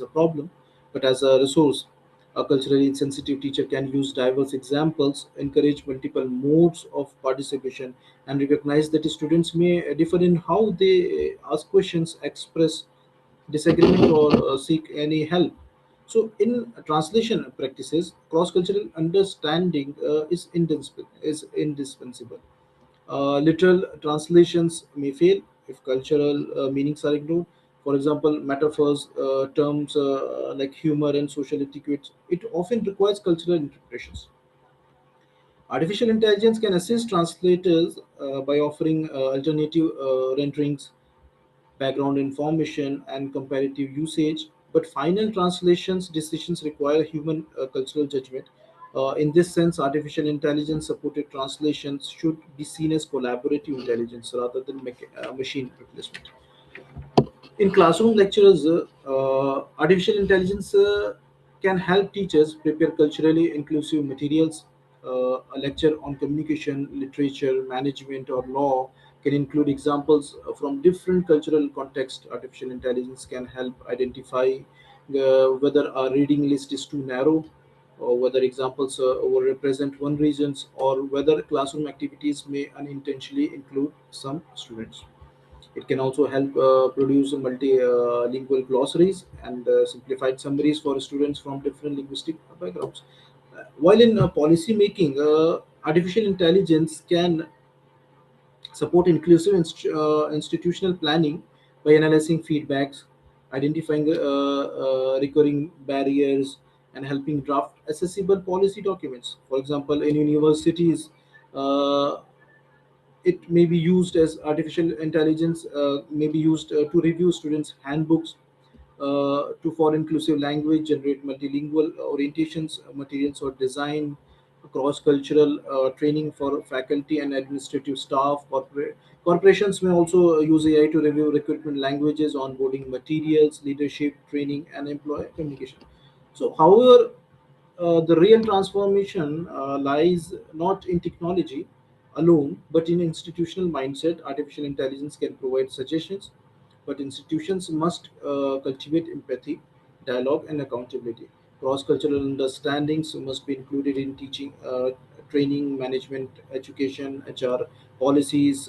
a problem, but as a resource. A culturally insensitive teacher can use diverse examples, encourage multiple modes of participation, and recognize that students may differ in how they ask questions, express disagreement, or seek any help. So, in translation practices, cross-cultural understanding is indispensable. Literal translations may fail if cultural meanings are ignored. For example, metaphors, terms like humor and social etiquette, it often requires cultural interpretations. Artificial intelligence can assist translators by offering alternative renderings, background information, and comparative usage. But final translations decisions require human cultural judgment. In this sense, artificial intelligence supported translations should be seen as collaborative intelligence rather than machine replacement. In classroom lectures, artificial intelligence can help teachers prepare culturally inclusive materials. A lecture on communication, literature, management, or law can include examples from different cultural contexts. Artificial intelligence can help identify whether a reading list is too narrow, or whether examples overrepresent one regions, or whether classroom activities may unintentionally include some students. It can also help produce multilingual glossaries and simplified summaries for students from different linguistic backgrounds. While in policy making, artificial intelligence can support inclusive institutional planning by analyzing feedbacks, identifying recurring barriers, and helping draft accessible policy documents. For example, in universities, uh, it may be used as artificial intelligence may be used to review students handbooks to for inclusive language, generate multilingual orientations materials, or design cross-cultural training for faculty and administrative staff. Corporations may also use AI to review recruitment languages, onboarding materials, leadership training, and employee communication. So however, the real transformation lies not in technology alone, but in institutional mindset. Artificial intelligence can provide suggestions, but institutions must cultivate empathy, dialogue, and accountability. Cross cultural understandings must be included in teaching, training, management, education, HR, policies,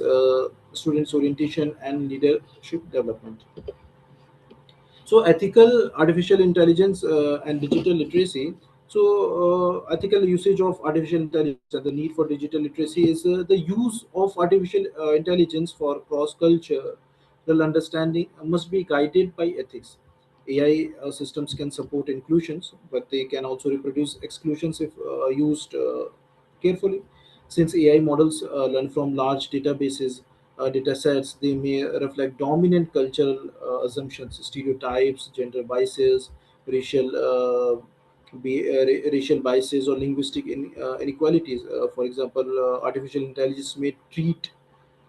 students' orientation, and leadership development. So ethical artificial intelligence and digital literacy. So ethical usage of artificial intelligence and the need for digital literacy is the use of artificial intelligence for cross cultural understanding must be guided by ethics. AI systems can support inclusions, but they can also reproduce exclusions if used carefully. Since AI models learn from large data sets, they may reflect dominant cultural assumptions, stereotypes, gender biases, racial racial biases, or linguistic inequalities. For example, artificial intelligence may treat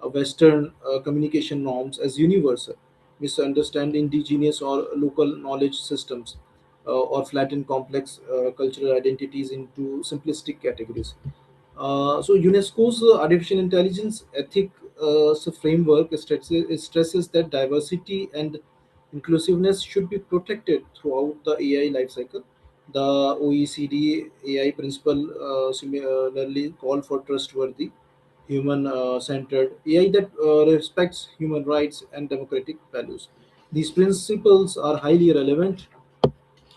Western communication norms as universal, misunderstand indigenous or local knowledge systems, or flatten complex cultural identities into simplistic categories. So UNESCO's artificial intelligence ethic framework stresses that diversity and inclusiveness should be protected throughout the AI lifecycle. The OECD AI principle similarly call for trustworthy, human-centered AI that respects human rights and democratic values. These principles are highly relevant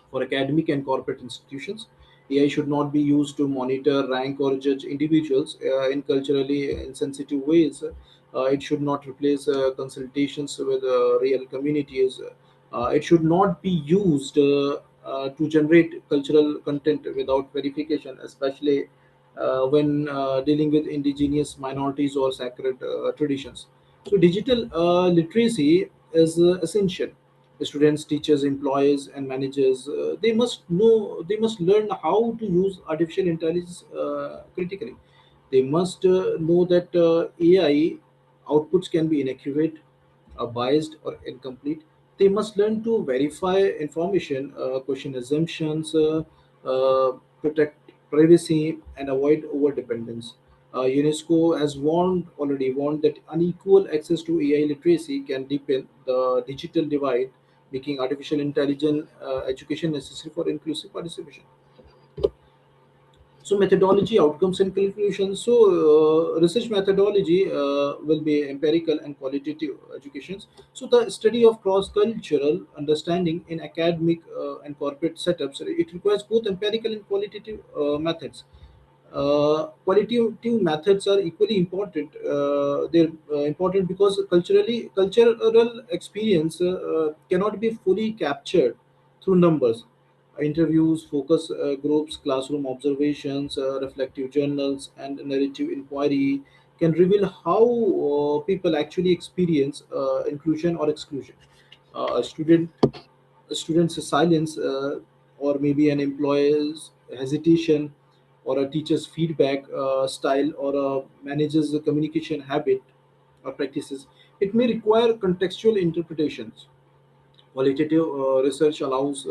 for academic and corporate institutions. AI should not be used to monitor, rank, or judge individuals in culturally insensitive ways. It should not replace consultations with real communities. It should not be used to generate cultural content without verification, especially when dealing with indigenous minorities or sacred traditions. So, digital literacy is essential. Students, teachers, employees, and managers they must learn how to use artificial intelligence critically. They must know that AI outputs can be inaccurate, biased, or incomplete. They must learn to verify information, question assumptions, protect privacy, and avoid over dependence. UNESCO has already warned that unequal access to AI literacy can deepen the digital divide. making artificial intelligence education necessary for inclusive participation. So methodology, outcomes, and conclusions. So research methodology will be empirical and qualitative educations. So the study of cross-cultural understanding in academic and corporate setups, it requires both empirical and qualitative methods. Qualitative methods are equally important. They're important because cultural experience cannot be fully captured through numbers. Interviews, focus groups, classroom observations, reflective journals, and narrative inquiry can reveal how people actually experience inclusion or exclusion. A student's silence, or maybe an employer's hesitation, or a teacher's feedback style, or a manager's communication habit or practices, it may require contextual interpretations. Qualitative research allows